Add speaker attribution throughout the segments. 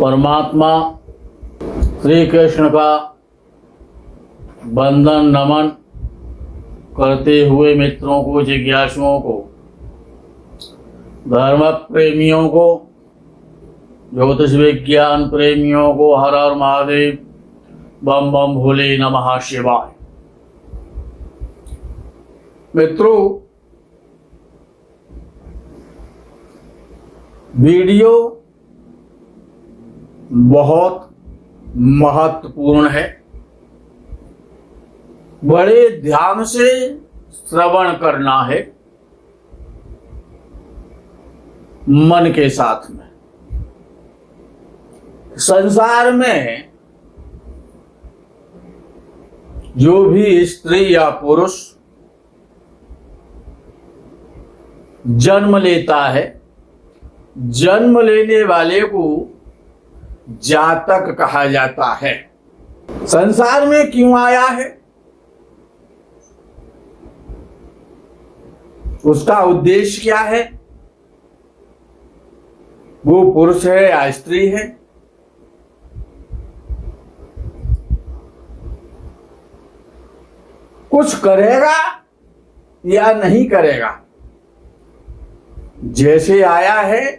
Speaker 1: परमात्मा श्री कृष्ण का वंदन नमन करते हुए मित्रों को, जिज्ञासुओं को, धर्म प्रेमियों को, ज्योतिष विज्ञान प्रेमियों को हर हर महादेव, बम बम भोले नमः शिवाय। मित्रों, वीडियो बहुत महत्वपूर्ण है। बड़े ध्यान से श्रवण करना है, मन के साथ में। संसार में जो भी स्त्री या पुरुष जन्म लेता है, जन्म लेने वाले को जातक कहा जाता है। संसार में क्यों आया है, उसका उद्देश्य क्या है, वो पुरुष है या स्त्री है, कुछ करेगा या नहीं करेगा, जैसे आया है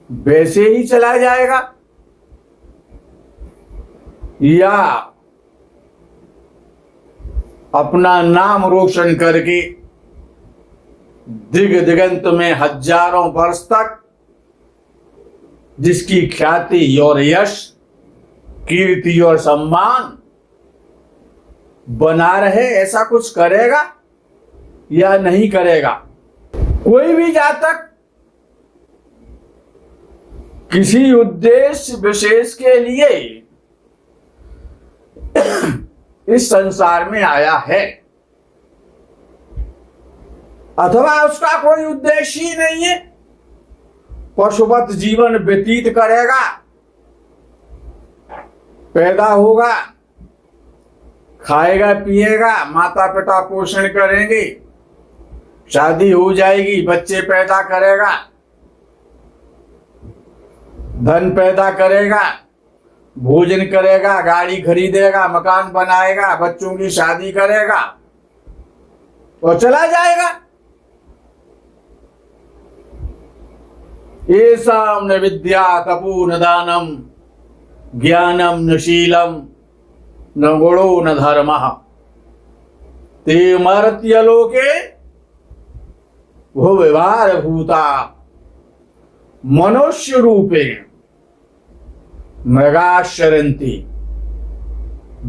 Speaker 1: वैसे ही चला जाएगा, या अपना नाम रोशन करके दिग दिगंत में हजारों वर्ष तक जिसकी ख्याति और यश, कीर्ति और सम्मान बना रहे, ऐसा कुछ करेगा या नहीं करेगा। कोई भी जातक किसी उद्देश्य विशेष के लिए इस संसार में आया है, अथवा उसका कोई उद्देश्य ही नहीं है, पशुवत जीवन व्यतीत करेगा, पैदा होगा, खाएगा पिएगा, माता पिता पोषण करेंगे, शादी हो जाएगी, बच्चे पैदा करेगा, धन पैदा करेगा, भोजन करेगा, गाड़ी खरीदेगा, मकान बनाएगा, बच्चों की शादी करेगा और चला जाएगा। येषां न विद्या तपो न दानम ज्ञानम न शीलम न गुणो न धर्मः ते मर्त्यलोके भुविभार भूता मनुष्य रूपे मृगाशरंती।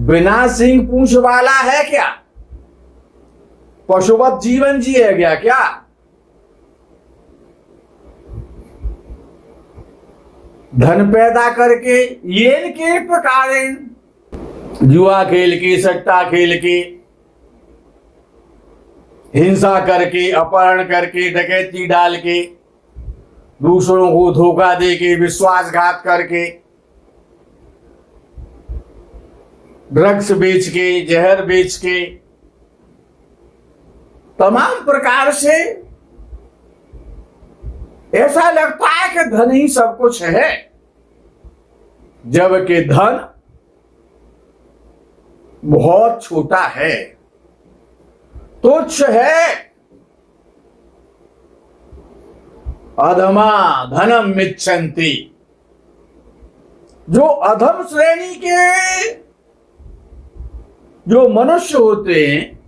Speaker 1: बिना सिंह पूंछ वाला है क्या, पशुवत जीवन जिए गया क्या? धन पैदा करके ये के प्रकार जुआ खेल के, सट्टा खेल के, हिंसा करके, अपहरण करके, डकैती डाल के, दूसरों को धोखा दे के, विश्वासघात करके, ड्रग्स बेच के, जहर बेच के, तमाम प्रकार से ऐसा लगता है कि धन ही सब कुछ है, जबकि धन बहुत छोटा है, तुच्छ है। अधमा धनम मिच्छन्ति। जो अधम श्रेणी के जो मनुष्य होते हैं,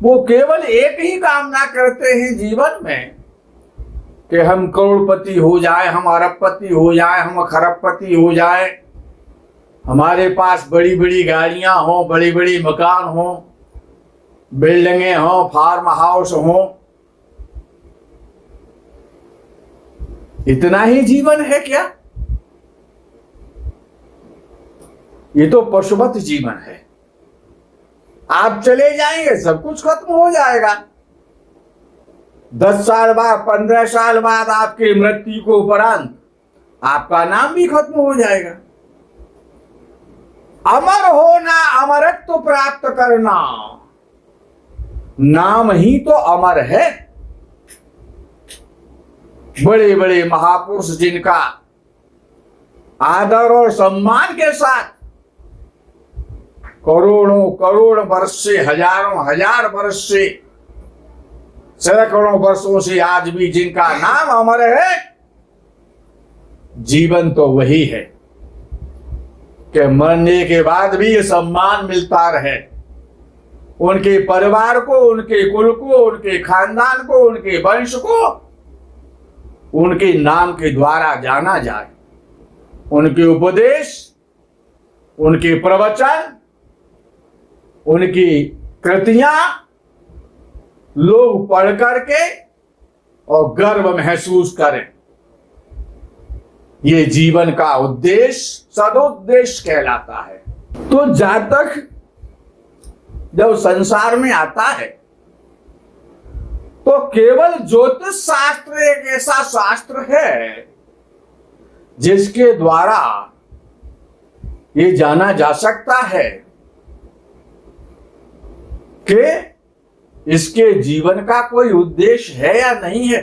Speaker 1: वो केवल एक ही कामना करते हैं जीवन में कि हम करोड़पति हो जाए, हम अरबपति हो जाए, हम खरबपति हो जाए, हमारे पास बड़ी बड़ी गाड़ियां हों, बड़ी बड़ी मकान हों, बिल्डिंगें हों, फार्म हाउस हों। इतना ही जीवन है क्या? ये तो पशुवत जीवन है। आप चले जाएंगे, सब कुछ खत्म हो जाएगा। 10 साल बाद, 15 साल बाद आपकी मृत्यु को उपरांत आपका नाम भी खत्म हो जाएगा। अमर होना, अमरत्व प्राप्त करना, नाम ही तो अमर है। बड़े बड़े महापुरुष जिनका आदर और सम्मान के साथ करोड़ों करोड़ वर्ष से, हजारों हजार वर्ष से, सैकड़ों वर्षों से आज भी जिनका नाम अमर है, जीवन तो वही है कि मरने के बाद भी ये सम्मान मिलता रहे, उनके परिवार को, उनके कुल को, उनके खानदान को, उनके वंश को उनके नाम के द्वारा जाना जाए। उनके उपदेश, उनके प्रवचन, उनकी कृतियां लोग पढ़ करके और गर्व महसूस करें। ये जीवन का उद्देश्य सदुद्देश्य कहलाता है। तो जातक जब संसार में आता है तो केवल ज्योतिष शास्त्र एक ऐसा शास्त्र है जिसके द्वारा ये जाना जा सकता है कि इसके जीवन का कोई उद्देश्य है या नहीं है।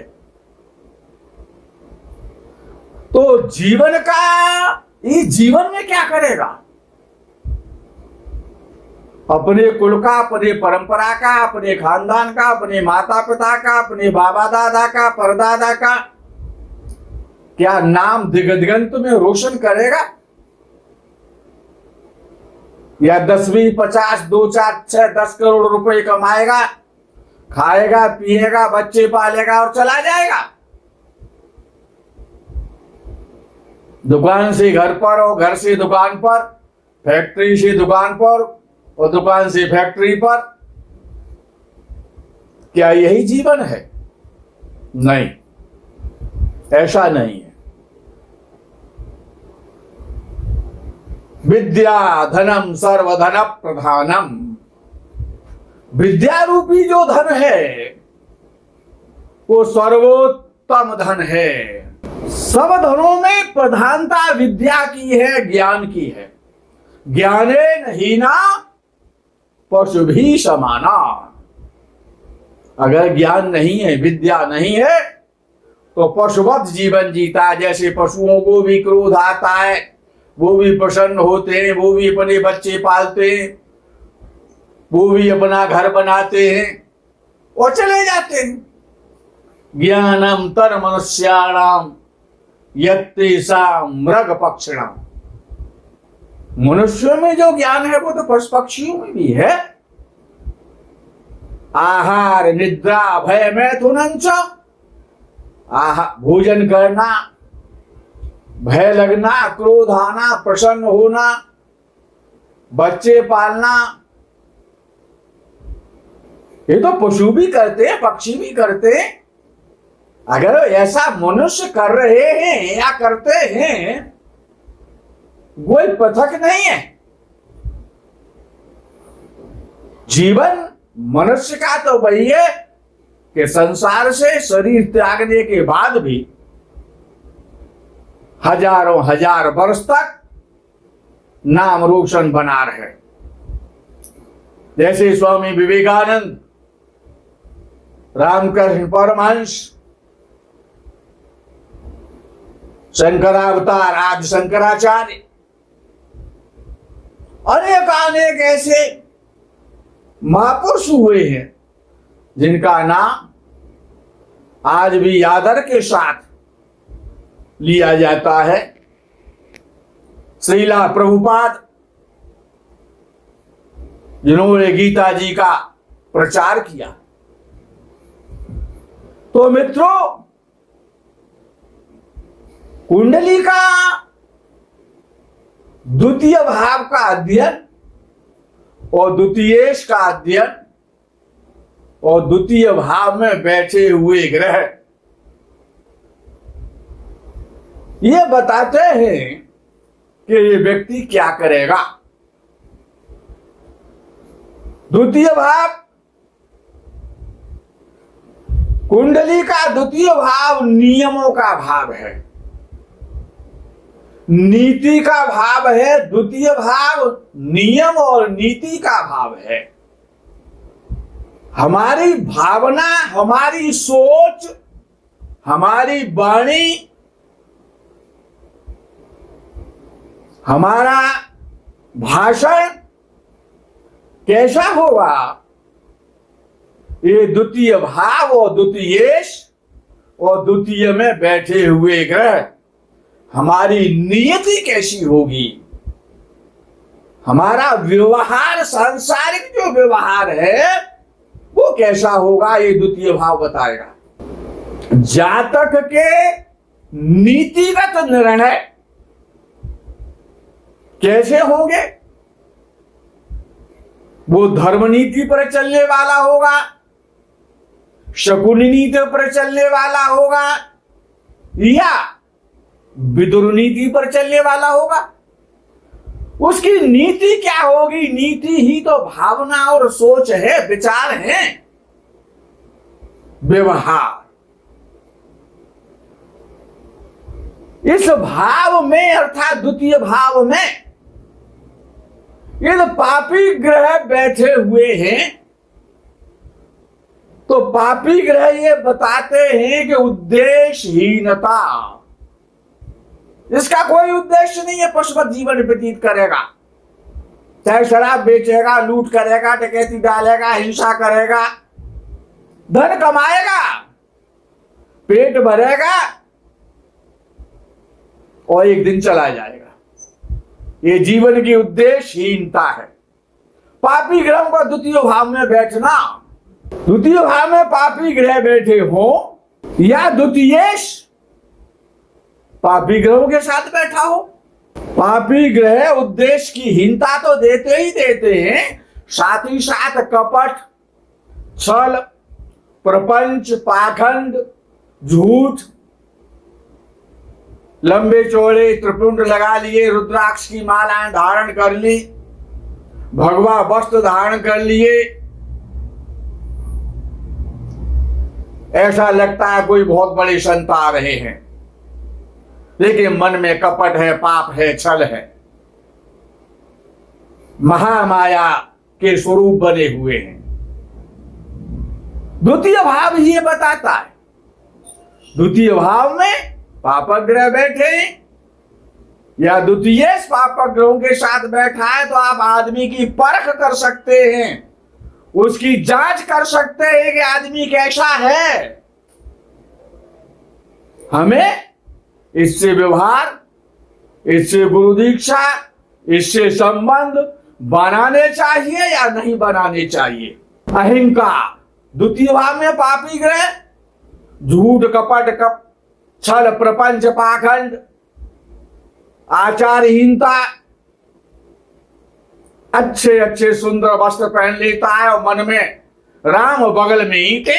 Speaker 1: तो जीवन का, इस जीवन में क्या करेगा? अपने कुल का, अपने परंपरा का, अपने खानदान का, अपने माता पिता का, अपने बाबा दादा का, परदादा का क्या नाम दिगंत में रोशन करेगा? या 10, 20, 50, 2, 4, 6, 10 करोड़ रुपए कमाएगा, खाएगा, पिएगा, बच्चे पालेगा और चला जाएगा? दुकान से घर पर और घर से दुकान पर, फैक्ट्री से दुकान पर और दुकान से फैक्ट्री पर, क्या यही जीवन है? नहीं, ऐसा नहीं है। विद्या धनम सर्वधन प्रधानम, विद्या रूपी जो धन है वो सर्वोत्तम धन है। सब धनों में प्रधानता विद्या की है, ज्ञान की है। ज्ञानेन हीना पशु भी समाना। अगर ज्ञान नहीं है, विद्या नहीं है, तो पशुवत जीवन जीता है। जैसे पशुओं को भी क्रोध आता है, वो भी प्रसन्न होते हैं, वो भी अपने बच्चे पालते हैं, वो भी अपना घर बनाते हैं और चले जाते हैं। ज्ञानम तर मनुष्याणाम यत्तेषां मृग पक्षिणाम। मनुष्यों में जो ज्ञान है वो तो पशु पक्षियों में भी है। आहार निद्रा भय मैथुनंच, भोजन करना, भय लगना, क्रोध आना, प्रसन्न होना, बच्चे पालना, ये तो पशु भी करते हैं, पक्षी भी करते हैं। अगर ऐसा मनुष्य कर रहे हैं या करते हैं, कोई पृथक नहीं है। जीवन मनुष्य का तो वही है कि संसार से शरीर त्यागने के बाद भी हजारों हजार वर्ष तक नाम रोशन बना रहे। जैसे स्वामी विवेकानंद, रामकृष्ण परमहंस, शंकरावतार आदि शंकराचार्य, अनेक अनेक ऐसे महापुरुष हुए हैं जिनका नाम आज भी आदर के साथ लिया जाता है। श्रीला प्रभुपाद, जिन्होंने गीता जी का प्रचार किया। तो मित्रों, कुंडली का द्वितीय भाव का अध्ययन और द्वितीयेश का अध्ययन और द्वितीय भाव में बैठे हुए ग्रह ये बताते हैं कि ये व्यक्ति क्या करेगा। द्वितीय भाव, कुंडली का द्वितीय भाव नियमों का भाव है, नीति का भाव है। द्वितीय भाव नियम और नीति का भाव है। हमारी भावना, हमारी सोच, हमारी वाणी हमारा भाषण कैसा होगा, ये द्वितीय भाव और द्वितीयेश और द्वितीय में बैठे हुए ग्रह, हमारी नियति कैसी होगी, हमारा व्यवहार, सांसारिक जो व्यवहार है वो कैसा होगा, ये द्वितीय भाव बताएगा। जातक के नीतिगत निर्णय कैसे होंगे, वो धर्म नीति पर चलने वाला होगा, शकुनी नीति पर चलने वाला होगा, या विदुर नीति पर चलने वाला होगा। उसकी नीति क्या होगी, नीति ही तो भावना और सोच है, विचार है, व्यवहार। इस भाव में अर्थात द्वितीय भाव में ये पापी ग्रह बैठे हुए हैं, तो पापी ग्रह ये बताते हैं कि उद्देश्यहीनता, इसका कोई उद्देश्य नहीं है, पशुवत जीवन व्यतीत करेगा, चाहे शराब बेचेगा, लूट करेगा, डकैती डालेगा, हिंसा करेगा, धन कमाएगा, पेट भरेगा और एक दिन चला जाएगा। ये जीवन की उद्देश्यहीनता है। पापी ग्रह का द्वितीय भाव में बैठना, द्वितीय भाव में पापी ग्रह बैठे हो या द्वितीयेश पापी ग्रहों के साथ बैठा हो, पापी ग्रह उद्देश्य की हीनता तो देते ही देते हैं, साथ ही साथ कपट, छल, प्रपंच, पाखंड, झूठ, लंबे चौड़े त्रिपुंड लगा लिए, रुद्राक्ष की मालाएं धारण कर ली, भगवा वस्त्र धारण कर लिए, ऐसा लगता है कोई बहुत बड़े संत आ रहे हैं, लेकिन मन में कपट है, पाप है, छल है, महामाया के स्वरूप बने हुए हैं। द्वितीय भाव ये बताता है, द्वितीय भाव में पापक ग्रह बैठे या द्वितीय पापक ग्रहों के साथ बैठा है, तो आप आदमी की परख कर सकते हैं, उसकी जांच कर सकते हैं कि आदमी कैसा है। हमें इससे व्यवहार, इससे गुरु दीक्षा, इससे संबंध बनाने चाहिए या नहीं बनाने चाहिए। अहंकार द्वितीय भाव में पापी ग्रह, झूठ, कपट, छल, प्रपंच, पाखंड, आचारहीनता, अच्छे अच्छे सुंदर वस्त्र पहन लेता है और मन में राम बगल में ईंटे,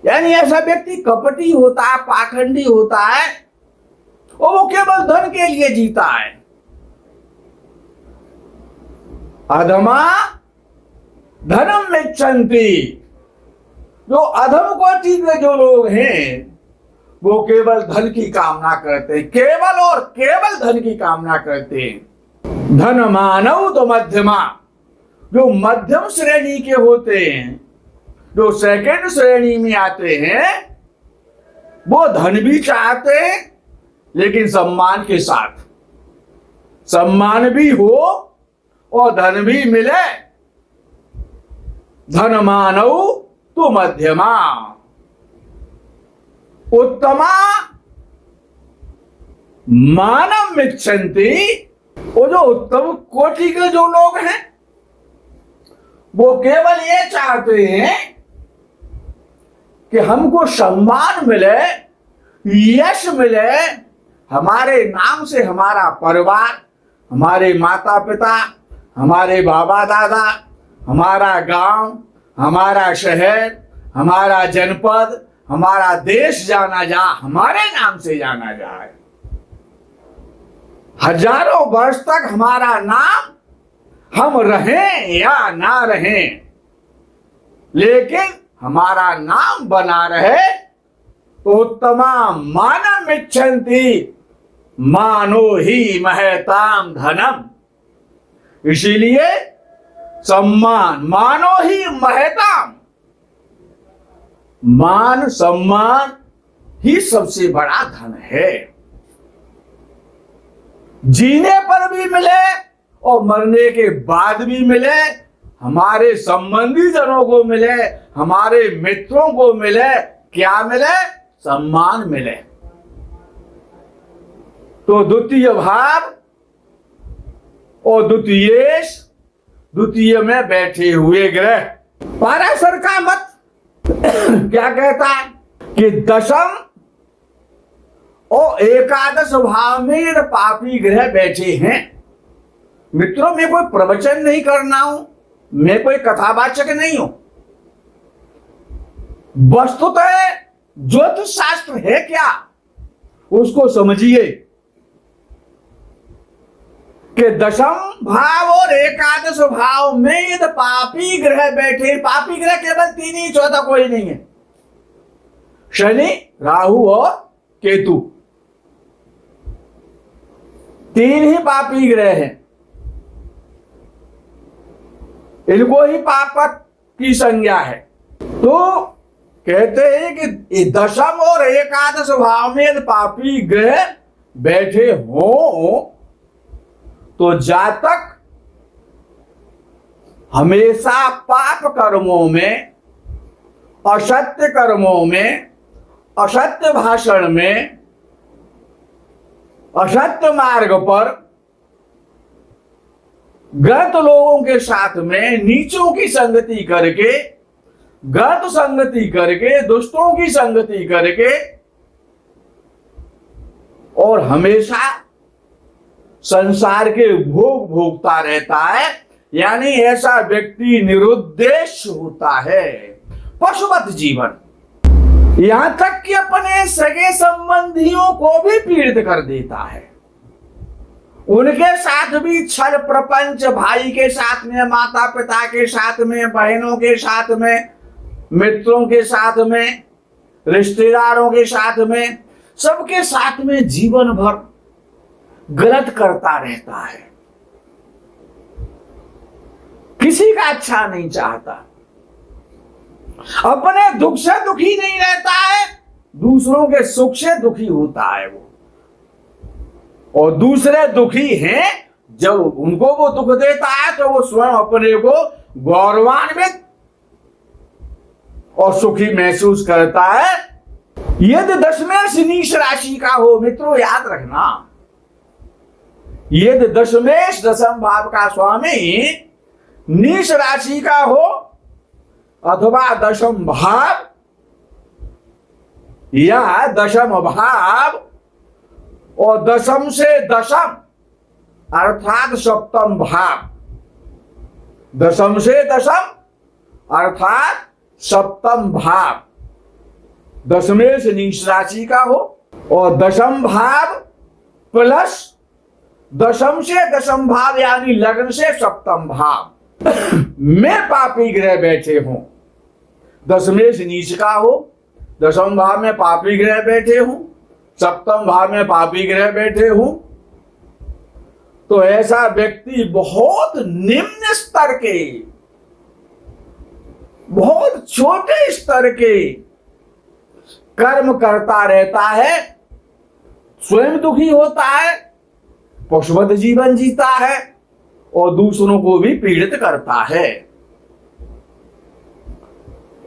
Speaker 1: यानी ऐसा व्यक्ति कपटी होता है, पाखंडी होता है और वो केवल धन के लिए जीता है। अधमा धनम इच्छन्ति, जो अधम कोटि के जो लोग हैं वो केवल धन की कामना करते हैं, केवल और केवल धन की कामना करते हैं। धन मानव तो मध्यमा, जो मध्यम श्रेणी के होते हैं, जो सेकंड श्रेणी में आते हैं, वो धन भी चाहते हैं लेकिन सम्मान के साथ, सम्मान भी हो और धन भी मिले। धन मानव तो मध्यमा, उत्तमा मानव इच्छन्ति, वो जो उत्तम कोटि के जो लोग हैं वो केवल ये चाहते हैं कि हमको सम्मान मिले, यश मिले, हमारे नाम से हमारा परिवार, हमारे माता पिता, हमारे बाबा दादा, हमारा गांव, हमारा शहर, हमारा जनपद, हमारा देश जाना जा, हमारे नाम से जाना जाए। हजारों वर्ष तक हमारा नाम, हम रहें या ना रहें, लेकिन हमारा नाम बना रहे। तो उत्तमा मानम इच्छन्ति मानो ही महताम धनम, इसीलिए सम्मान, मानो ही महताम, मान सम्मान ही सबसे बड़ा धन है। जीने पर भी मिले और मरने के बाद भी मिले, हमारे संबंधी जनों को मिले, हमारे मित्रों को मिले। क्या मिले? सम्मान मिले। तो द्वितीय भाव और द्वितीयेश, द्वितीय में बैठे हुए ग्रह। पाराशर का मत क्या कहता है कि दशम और एकादश भाव में यदि पापी ग्रह बैठे हैं। मित्रों, मैं कोई प्रवचन नहीं करना हूं, मैं कोई कथावाचक नहीं हूं। वस्तुतः ज्योतिष शास्त्र है क्या, उसको समझिए कि दशम भाव और एकादश भाव में यदि पापी ग्रह बैठे, पापी ग्रह केवल तीन ही, चौथा कोई नहीं है। शनि, राहु और केतु, तीन ही पापी ग्रह हैं। इनको ही पाप की संज्ञा है। तो कहते हैं कि दशम और एकादश भाव में यदि पापी ग्रह बैठे हो तो जातक हमेशा पाप कर्मों में, असत्य कर्मों में, असत्य भाषण में, असत्य मार्ग पर, गलत लोगों के साथ में, नीचों की संगति करके, गलत संगति करके, दुष्टों की संगति करके, और हमेशा संसार के भोग भोगता रहता है। यानी ऐसा व्यक्ति निरुद्देश्य होता है, पशुवत जीवन। यहां तक कि अपने सगे संबंधियों को भी पीड़ित कर देता है। उनके साथ भी छल प्रपंच, भाई के साथ में, माता पिता के साथ में, बहनों के साथ में, मित्रों के साथ में, रिश्तेदारों के साथ में, सबके साथ में जीवन भर गलत करता रहता है। किसी का अच्छा नहीं चाहता, अपने दुख से दुखी नहीं रहता है, दूसरों के सुख से दुखी होता है वो। और दूसरे दुखी हैं, जब उनको वो दुख देता है तो वो स्वयं अपने को गौरवान्वित और सुखी महसूस करता है। यदि दशमेश नीच राशि का हो, मित्रों याद रखना, यदि दशमेश दशम भाव का स्वामी नीच राशि का हो अथवा दशम भाव या दशम भाव और दशम से दशम अर्थात सप्तम भाव, दशम से दशम अर्थात सप्तम भाव दशमेश नीच राशि का हो और दशम भाव प्लस दशम से दशम भाव यानी लग्न से सप्तम भाव में पापी ग्रह बैठे हों, दशमेश नीच का हो, दशम भाव में पापी ग्रह बैठे हों, सप्तम भाव में पापी ग्रह बैठे हों, तो ऐसा व्यक्ति बहुत निम्न स्तर के, बहुत छोटे स्तर के कर्म करता रहता है, स्वयं दुखी होता है, पशुवत जीवन जीता है और दूसरों को भी पीड़ित करता है।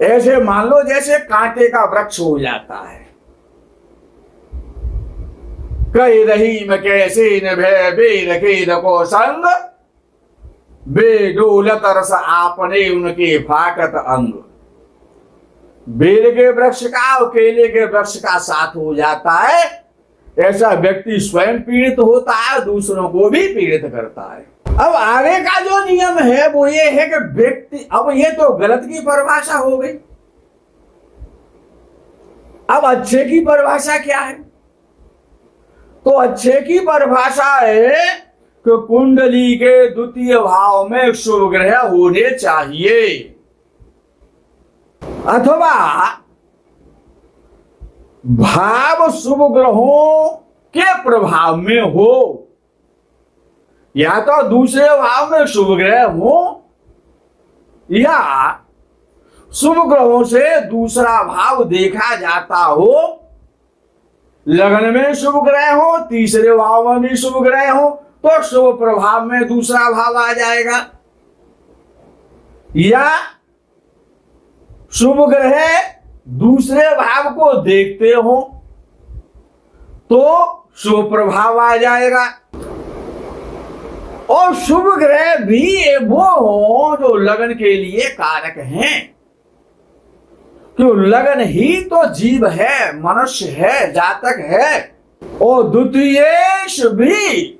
Speaker 1: ऐसे मान लो जैसे कांटे का वृक्ष हो जाता है। कई रही में कैसे न भय बेर के रखो संग, बेडोलत रस आपने उनके फाकत अंग। बेर के वृक्ष का और केले के वृक्ष का साथ हो जाता है। ऐसा व्यक्ति स्वयं पीड़ित होता है, दूसरों को भी पीड़ित करता है। अब आगे का जो नियम है वो ये है कि व्यक्ति, अब ये तो गलत की परिभाषा हो गई। अब अच्छे की परिभाषा क्या है? तो अच्छे की परिभाषा है कि कुंडली के द्वितीय भाव में शुभ ग्रह होने चाहिए अथवा भाव शुभ ग्रहों के प्रभाव में हो, या तो दूसरे भाव में शुभ ग्रह हो या शुभ ग्रहों से दूसरा भाव देखा जाता हो लगन में शुभ ग्रह हो, तीसरे भाव में भी शुभ ग्रह हो, तो शुभ प्रभाव में दूसरा भाव आ जाएगा। या शुभ ग्रह दूसरे भाव को देखते हो तो शुभ प्रभाव आ जाएगा। और शुभ ग्रह भी वो हो जो लगन के लिए कारक हैं, क्यों लगन ही तो जीव है, मनुष्य है, जातक है। और द्वितीयेश भी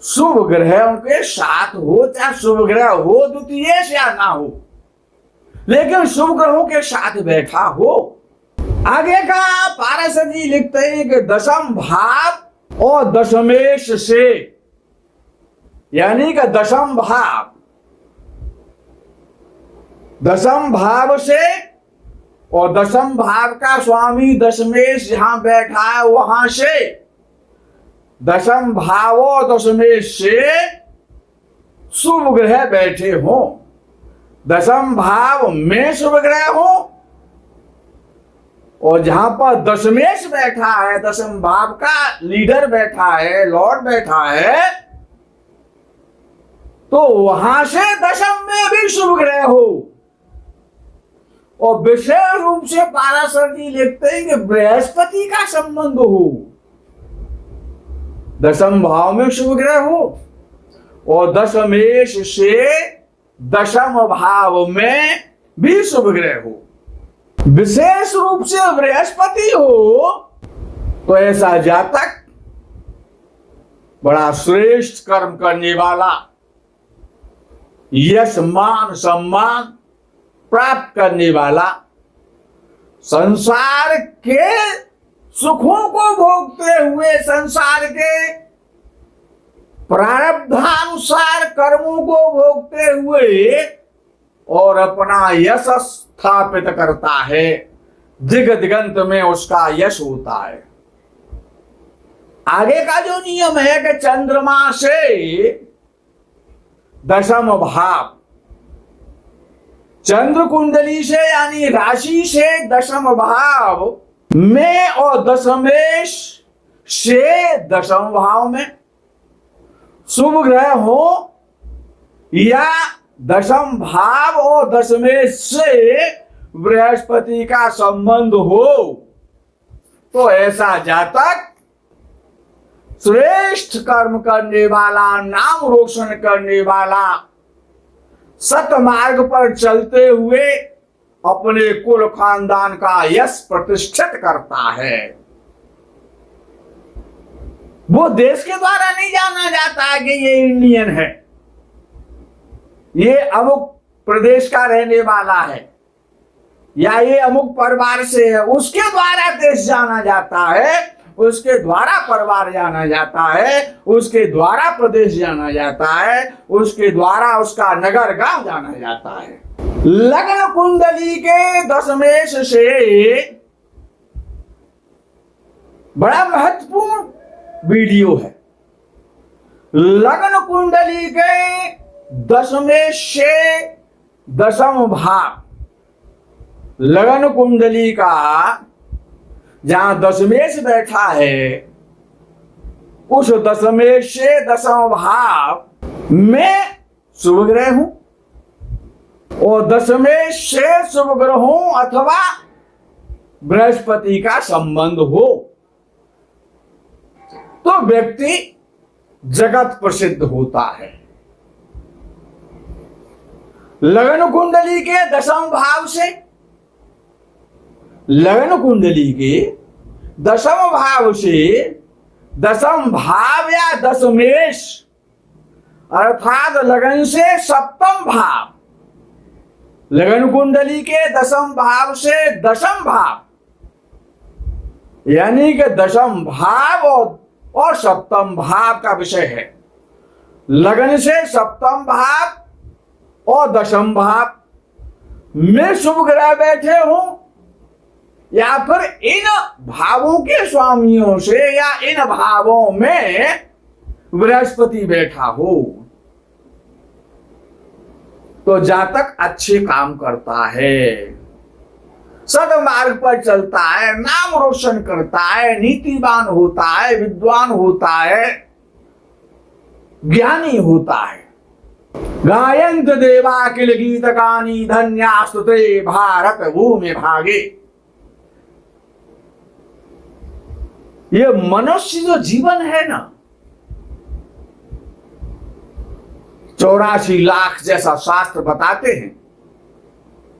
Speaker 1: शुभ ग्रह उनके साथ हो, चाहे शुभ ग्रह हो द्वितीयेश या ना हो, लेकिन शुभ ग्रहों के साथ बैठा हो। आगे का पाराशर जी लिखते हैं कि दशम भाव और दशमेश से, यानी कि दशम भाव से, और दशम भाव का स्वामी दशमेश जहां बैठा है वहां से, दशम भाव और दशमेश से शुभ ग्रह बैठे हो। दशम भाव में शुभ ग्रह हो और जहां पर दशमेश बैठा है, दशम भाव का लीडर बैठा है, लॉर्ड बैठा है, तो वहां से दशम में भी शुभ ग्रह हो। और विशेष रूप से पाराशर जी लिखते हैं कि बृहस्पति का संबंध हो, दशम भाव में शुभ ग्रह हो और दशमेश से दशम भाव में भी शुभ ग्रह हो। विशेष रूप से बृहस्पति हो तो ऐसा जातक बड़ा श्रेष्ठ कर्म करने वाला, यश मान सम्मान प्राप्त करने वाला, संसार के सुखों को भोगते हुए, संसार के प्रारब्धानुसार कर्मों को भोगते हुए और अपना यश स्थापित करता है, दिग दिगंत में उसका यश होता है। आगे का जो नियम है कि चंद्रमा से दशम भाव, चंद्र कुंडली से यानी राशि से दशम भाव में और दशमेश से दशम भाव में शुभ ग्रह हो, या दशम भाव और दशमेश से बृहस्पति का संबंध हो, तो ऐसा जातक श्रेष्ठ कर्म करने वाला, नाम रोशन करने वाला, सतमार्ग पर चलते हुए अपने कुल खानदान का यश प्रतिष्ठित करता है। वो देश के द्वारा नहीं जाना जाता कि ये इंडियन है, ये अमुक प्रदेश का रहने वाला है, या ये अमुक परिवार से है, उसके द्वारा देश जाना जाता है, उसके द्वारा परिवार जाना जाता है, उसके द्वारा प्रदेश जाना जाता है, उसके द्वारा उसका नगर गांव जाना जाता है। लग्न कुंडली के दशमेश से बड़ा महत्वपूर्ण वीडियो है। लग्न कुंडली के दशमेश से दशम भाव, लग्न कुंडली का जहां दशमेश बैठा है, उस दशमेश से दशम भाव में शुभ ग्रह हूं और दशमेश से शुभ ग्रहों अथवा बृहस्पति का संबंध हो तो व्यक्ति जगत प्रसिद्ध होता है। लग्न कुंडली के दशम भाव से, लग्न कुंडली के दशम भाव से, दशम भाव या दशमेश अर्थात लगन से सप्तम भाव, लगन कुंडली के दशम भाव से दशम भाव, यानी कि दशम भाव और सप्तम भाव का विषय है। लगन से सप्तम भाव और दशम भाव में शुभ ग्रह बैठे हों, या फिर इन भावों के स्वामियों से या इन भावों में बृहस्पति बैठा हो, तो जातक अच्छे काम करता है, सदमार्ग पर चलता है, नाम रोशन करता है, नीतिवान होता है, विद्वान होता है, ज्ञानी होता है। गायन्त देवा किल गीतकानि धन्यास्तुते भारत भूमि भागे। ये मनुष्य जो जीवन है ना, 84 लाख जैसा शास्त्र बताते हैं,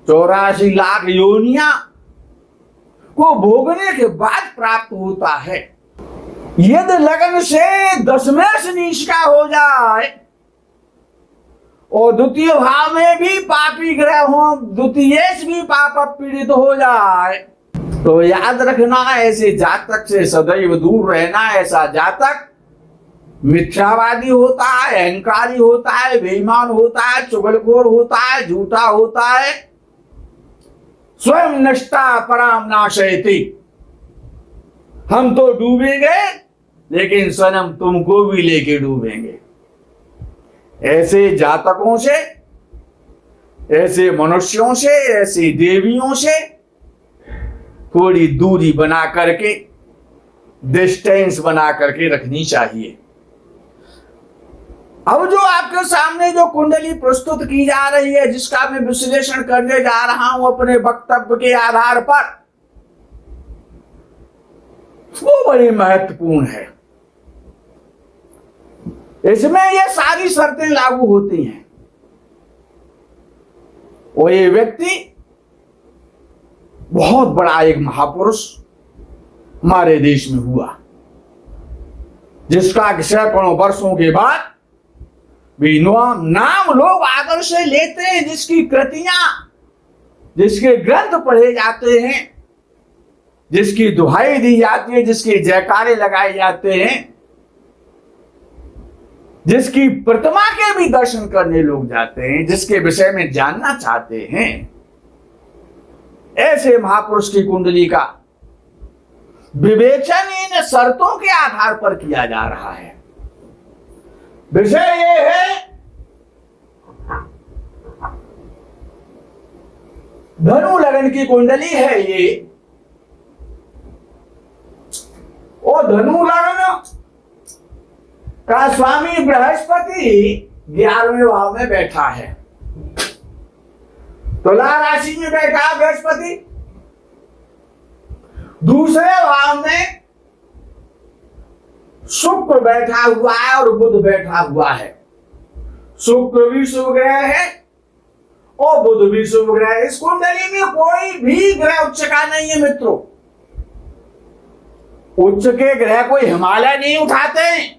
Speaker 1: 84 लाख योनियां को भोगने के बाद प्राप्त होता है। यदि लगन से दशमेश निष्का हो जाए और द्वितीय भाव में भी पापी ग्रह हो, द्वितीयेश भी पाप पीड़ित हो जाए, तो याद रखना ऐसे जातक से सदैव दूर रहना। ऐसा जातक मिथ्यावादी होता है, अहंकारी होता है, बेईमान होता है, चुगलखोर होता है, झूठा होता है। स्वयं नष्टा पराम नाशयति। हम तो डूबेंगे लेकिन स्वयं तुमको भी लेके डूबेंगे। ऐसे जातकों से, ऐसे मनुष्यों से, ऐसी देवियों से थोड़ी दूरी बना करके, डिस्टेंस बना करके रखनी चाहिए। अब जो आपके सामने जो कुंडली प्रस्तुत की जा रही है, जिसका मैं विश्लेषण करने जा रहा हूं अपने वक्तव्य के आधार पर, वो बड़ी महत्वपूर्ण है। इसमें ये सारी शर्तें लागू होती हैं और ये व्यक्ति बहुत बड़ा एक महापुरुष हमारे देश में हुआ, जिसका सैकड़ों वर्षों के बाद भी नाम लोग आदर से लेते हैं, जिसकी कृतियां, जिसके ग्रंथ पढ़े जाते हैं, जिसकी दुहाई दी जाती है, जिसके जयकारे लगाए जाते हैं, जिसकी प्रतिमा के भी दर्शन करने लोग जाते हैं, जिसके विषय में जानना चाहते हैं, ऐसे महापुरुष की कुंडली का विवेचन इन शर्तों के आधार पर किया जा रहा है। विषय ये है, धनु लगन की कुंडली है ये, और धनु लगन का स्वामी बृहस्पति 11वें भाव में बैठा है। तुला राशि में बैठा बृहस्पति, दूसरे भाव में शुक्र बैठा हुआ है और बुध बैठा हुआ है। शुक्र भी शुभ ग्रह है और बुध भी शुभ ग्रह है। इस कुंडली में कोई भी ग्रह उच्च का नहीं है मित्रों। उच्च के ग्रह कोई हिमालय नहीं उठाते हैं।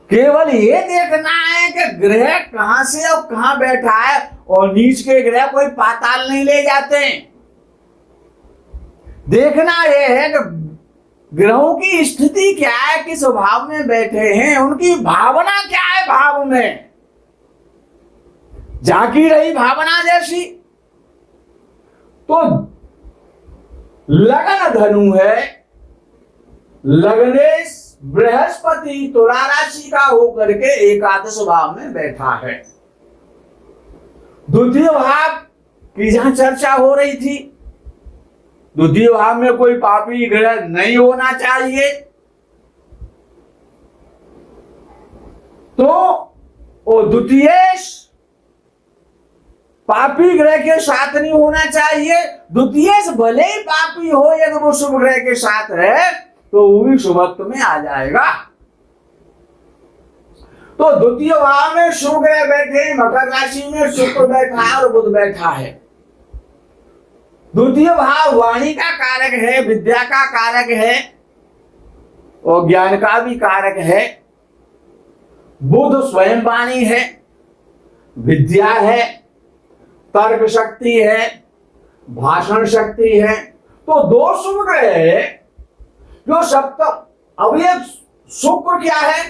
Speaker 1: केवल ये देखना है कि ग्रह कहां से और कहां बैठा है, और नीच के ग्रह कोई पाताल नहीं ले जाते हैं। देखना यह है कि ग्रहों की स्थिति क्या है, किस भाव में बैठे हैं, उनकी भावना क्या है, भाव में झांकी रही भावना जैसी। तो लगन धनु है, लगनेश बृहस्पति तुला राशि का होकर के एकादश भाव में बैठा है। द्वितीय भाव की जहां चर्चा हो रही थी, द्वितीय भाव में कोई पापी ग्रह नहीं होना चाहिए, तो वो द्वितीयेश पापी ग्रह के साथ नहीं होना चाहिए। द्वितीयेश भले ही पापी हो, यदि वो शुभ ग्रह के साथ है तो वो भी शुभत्व में आ जाएगा। तो द्वितीय भाव में शुभ ग्रह बैठे, मकर राशि में शुक्र बैठा है और बुध बैठा है। द्वितीय भाव वाणी का कारक है, विद्या का कारक है और ज्ञान का भी कारक है। बुध स्वयं वाणी है, विद्या है, तर्क शक्ति है, भाषण शक्ति है। तो दो शुभ ग्रह जो सप्तम। अब ये शुक्र क्या है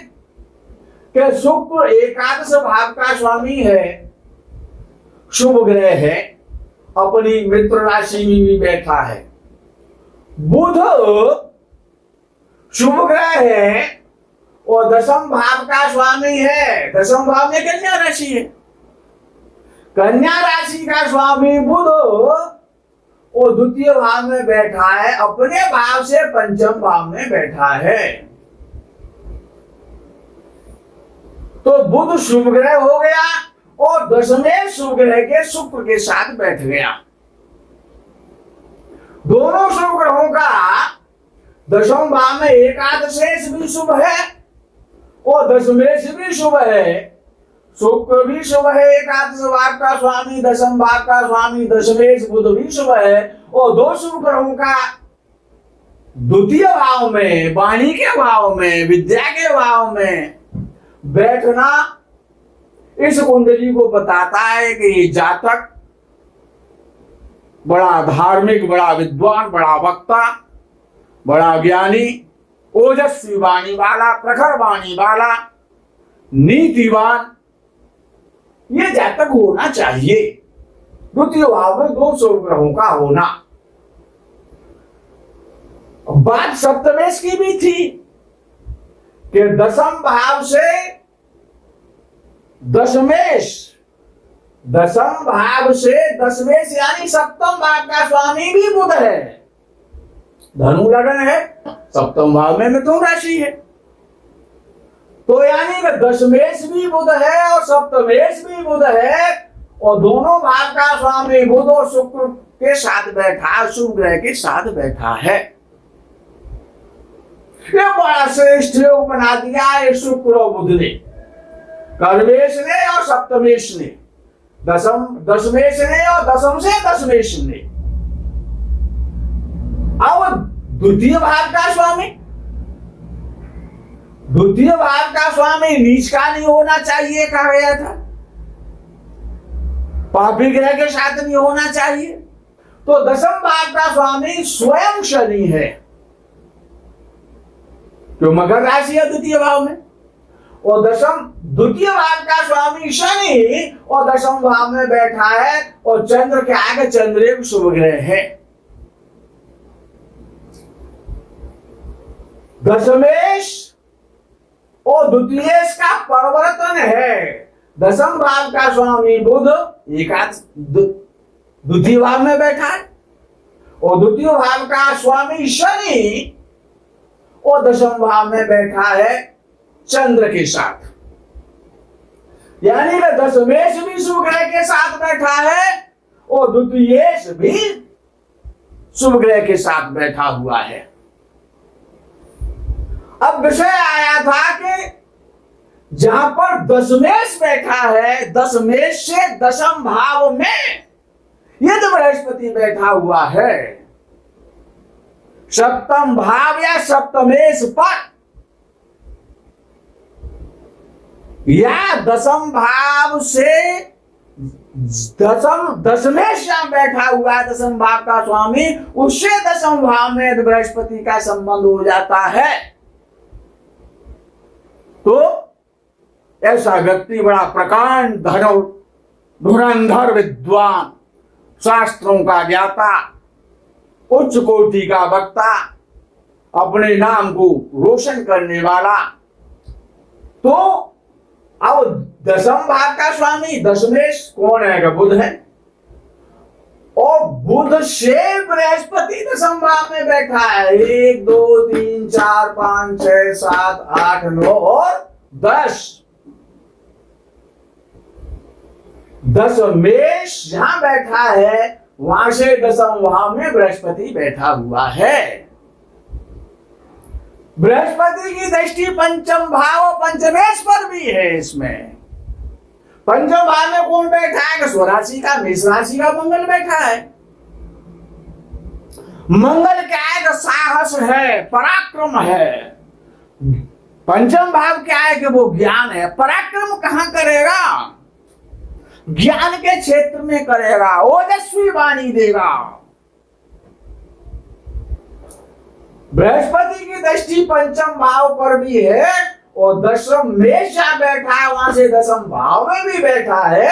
Speaker 1: कि शुक्र एकादश भाव का स्वामी है, शुभ ग्रह है, अपनी मित्र राशि में भी बैठा है। बुध शुभ ग्रह है और दशम भाव का स्वामी है। दशम भाव में कन्या राशि है। कन्या राशि का स्वामी बुध वो द्वितीय भाव में बैठा है, अपने भाव से पंचम भाव में बैठा है। तो बुध शुभ ग्रह हो गया और दशमें शुभ ग्रह के शुक्र के साथ बैठ गया। दोनों शुभ ग्रहों का दशम भाव में एकादशेश भी शुभ है और दशमेश भी शुभ है। शुक्र भी शुभ है, एकादश भाव का स्वामी, दशम भाव का स्वामी दशमेश बुध भी शुभ है। और दो शुभ ग्रहों का द्वितीय भाव में, वाणी के भाव में, विद्या के भाव में बैठना इस कुंडली को बताता है कि ये जातक बड़ा धार्मिक, बड़ा विद्वान, बड़ा वक्ता, बड़ा ज्ञानी, ओजस्वी वाणी वाला, प्रखर वाणी वाला, नीतिवान ये जातक होना चाहिए। द्वितीय भाव में दो शुभ ग्रहों का होना। बात सप्तमेश की भी थी कि दशम भाव से दशमेश, दशम भाव से दशमेश यानी सप्तम भाव का स्वामी भी बुध है। धनु लगन है, सप्तम भाव में मिथुन राशि है, तो यानी कि दशमेश भी बुध है और सप्तमेश भी बुध है और दोनों भाव का स्वामी बुध और शुक्र के साथ बैठा, शुभ ग्रह के साथ बैठा है। ये बड़ा श्रेष्ठ योग बना दिया है शुक्र और बुध ने, कर्मेश ने और सप्तमेश ने, दशमेश ने और दशम से दशमेश ने। अब द्वितीय भाव का स्वामी, द्वितीय भाव का स्वामी नीच का नहीं होना चाहिए कहा गया था, पापी ग्रह के साथ नहीं होना चाहिए। तो दशम भाव का स्वामी स्वयं शनि है, जो मकर राशि है द्वितीय भाव में, और द्वितीय भाव का स्वामी शनि और दशम भाव में बैठा है और चंद्र के आगे चंद्र एक शुभ ग्रह है। दशमेश और द्वितीयेश का परिवर्तन है। दशम भाव का स्वामी बुध द्वितीय भाव में बैठा है और द्वितीय भाव का स्वामी शनि और दशम भाव में बैठा है चंद्र के साथ, यानी कि दशमेश भी शुभ ग्रह के साथ बैठा है और द्वितीयेश भी शुभ ग्रह के साथ बैठा हुआ है। अब विषय आया था कि जहां पर दशमेश बैठा है, दशमेश से दशम भाव में यदि बृहस्पति बैठा हुआ है, सप्तम भाव या सप्तमेश पर या दशम भाव से दशमेश यहां बैठा हुआ है, दशम भाव का स्वामी, उससे दशम भाव में बृहस्पति का संबंध हो जाता है, तो ऐसा व्यक्ति बड़ा प्रकांड धुरंधर विद्वान, शास्त्रों का ज्ञाता, उच्च कोटि का वक्ता, अपने नाम को रोशन करने वाला। तो अब दशम भाव का स्वामी दशमेश कौन है? बुध है, और बुध से बृहस्पति दशम भाव में बैठा है। 1 2 3 4 5 6 7 8 9 और 10। दशमेश जहां बैठा है वहां से दशम भाव में बृहस्पति बैठा हुआ है। बृहस्पति की दृष्टि पंचम भाव और पंचमेश पर भी है। इसमें पंचम भाव में कौन बैठा है? स्वराशि का, मेष राशि का मंगल बैठा है। मंगल क्या है? कि साहस है, पराक्रम है। पंचम भाव क्या है? कि वो ज्ञान है। पराक्रम कहां करेगा? ज्ञान के क्षेत्र में करेगा, ओजस्वी वाणी देगा। बृहस्पति की दृष्टि पंचम भाव पर भी है और दशम में बैठा है, वहां से दशम भाव में भी बैठा है,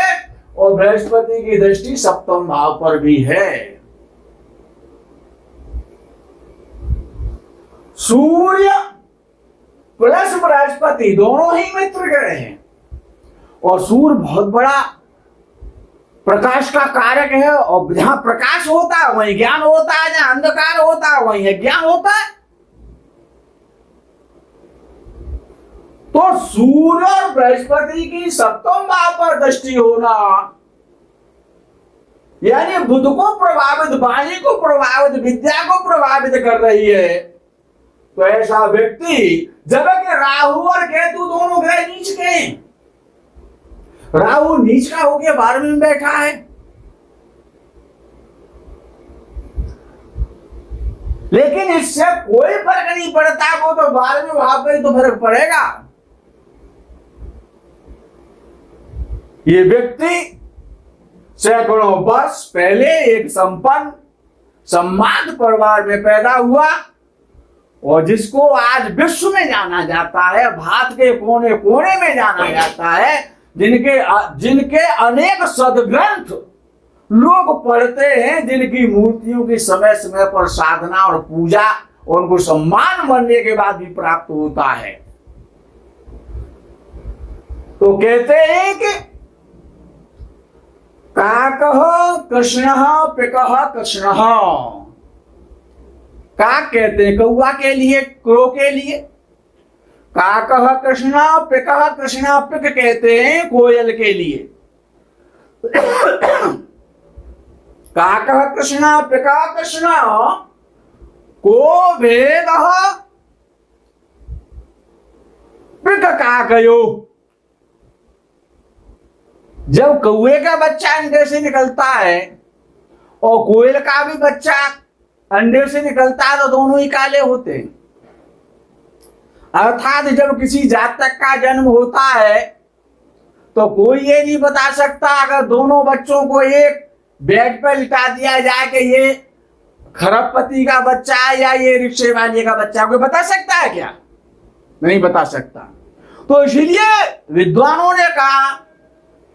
Speaker 1: और बृहस्पति की दृष्टि सप्तम भाव पर भी है। सूर्य प्लस बृहस्पति दोनों ही मित्र ग्रह हैं, और सूर्य बहुत बड़ा प्रकाश का कारक है, और जहां प्रकाश होता है वहीं ज्ञान होता है, जहां अंधकार होता है वहीं अज्ञान होता है। तो सूर्य और बृहस्पति की सप्तम भाव पर दृष्टि होना, यानी बुध को प्रभावित, वाणी को प्रभावित, विद्या को प्रभावित कर रही है। तो ऐसा व्यक्ति, जबकि राहु और केतु दोनों ग्रह नीच के हैं, राहु नीच का होकर 12वीं में बैठा है, लेकिन इससे कोई फर्क नहीं पड़ता। वो तो 12वें भाव पे तो फर्क पड़ेगा। ये व्यक्ति सैकड़ों वर्ष पहले एक संपन्न सम्मानित परिवार में पैदा हुआ, और जिसको आज विश्व में जाना जाता है, भारत के कोने कोने में जाना जाता है, जिनके अनेक सदग्रंथ लोग पढ़ते हैं, जिनकी मूर्तियों की समय समय पर साधना और पूजा और उनको सम्मान बनने के बाद भी प्राप्त होता है। तो कहते हैं कि काकः कृष्णः पिकः कृष्णः। काक कहते हैं कौआ के लिए, क्रो के लिए। काकः कृष्ण, पिकः कृष्ण, पिक कहते हैं कोयल के लिए। काकः कृष्ण पिकः कृष्ण को भेदः पिक काकयो। जब कौए का बच्चा अंडे से निकलता है और कोयल का भी बच्चा अंडे से निकलता है, तो दोनों ही काले होते हैं। अर्थात जब किसी जातक का जन्म होता है तो कोई ये नहीं बता सकता, अगर दोनों बच्चों को एक बेड पर लिटा दिया जाए कि ये खरबपति का बच्चा है या ये रिक्शे वाले का बच्चा, कोई बता सकता है क्या? नहीं बता सकता। तो इसलिए विद्वानों ने कहा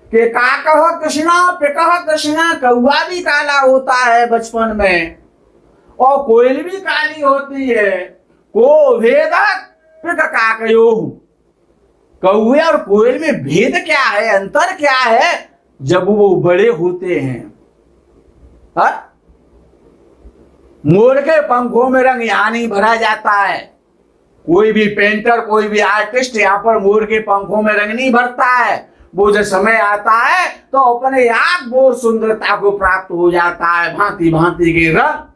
Speaker 1: कि काकः कृष्ण पिकः कृष्ण, कौआ भी काला होता है बचपन में और कोयल भी काली होती है। को भेद पिक काकयो, कौए और कोयल में भेद क्या है, अंतर क्या है जब वो बड़े होते हैं। हा? मोर के पंखों में रंग यहां नहीं भरा जाता है। कोई भी पेंटर, कोई भी आर्टिस्ट यहां पर मोर के पंखों में रंग नहीं भरता है। वो जब समय आता है तो अपने आप वो सुंदरता को प्राप्त हो जाता है, भांति भांति के रंग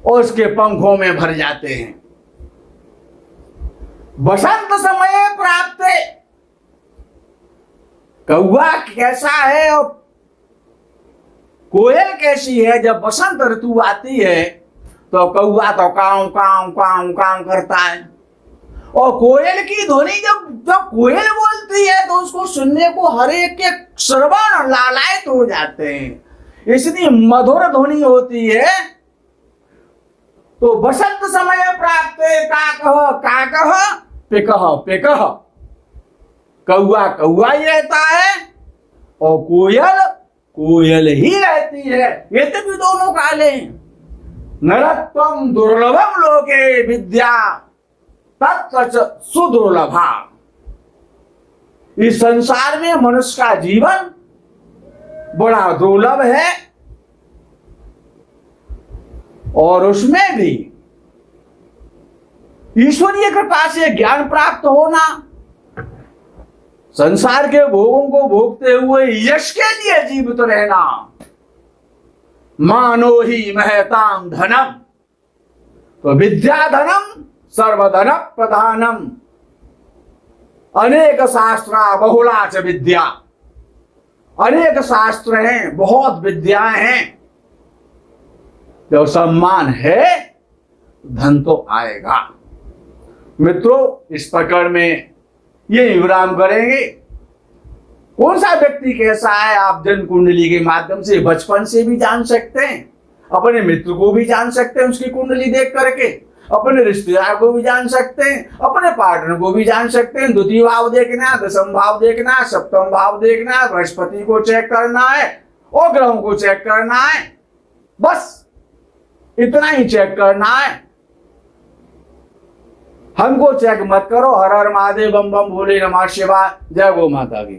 Speaker 1: और उसके पंखों में भर जाते हैं। बसंत समय प्राप्त कौआ कैसा है और कोयल कैसी है। जब बसंत ऋतु आती है तो कौआ तो काऊ काऊ काऊ काऊ करता है, और कोयल की ध्वनि जब कोयल बोलती है तो उसको सुनने को हर एक के श्रवण लालायित हो जाते हैं, इसलिए मधुर ध्वनि होती है। तो बसंत समय प्राप्त काकः काकः पिकः पिकः, कौआ कौआ ही रहता है और कोयल कोयल ही रहती है। ये तो भी दोनों काले हैं। नरत्वम दुर्लभम लोके विद्या तत्व सुदुर्लभा। इस संसार में मनुष्य का जीवन बड़ा दुर्लभ है, और उसमें भी ईश्वरीय कृपा से ज्ञान प्राप्त होना, संसार के भोगों को भोगते हुए यश के लिए जीवित रहना। मानो ही महताम धनम, तो विद्या धनम सर्वधन प्रधानम। अनेक शास्त्रा बहुला च विद्या, अनेक शास्त्र हैं, बहुत विद्याएं हैं। जब सम्मान है धन तो आएगा। मित्रों, इस प्रकरण में ये विराम करेंगे। कौन सा व्यक्ति कैसा है आप जन्म कुंडली के माध्यम से बचपन से भी जान सकते हैं, अपने मित्र को भी जान सकते हैं उसकी कुंडली देख करके, अपने रिश्तेदार को भी जान सकते हैं, अपने पार्टनर को भी जान सकते हैं। द्वितीय भाव देखना, दशम भाव देखना, सप्तम भाव देखना, बृहस्पति को चेक करना है और ग्रहों को चेक करना है, बस इतना ही चेक करना है। हमको चेक मत करो। हर हर महादेव, बम बम भोले, नमः शिवाय। जय गौ माता की।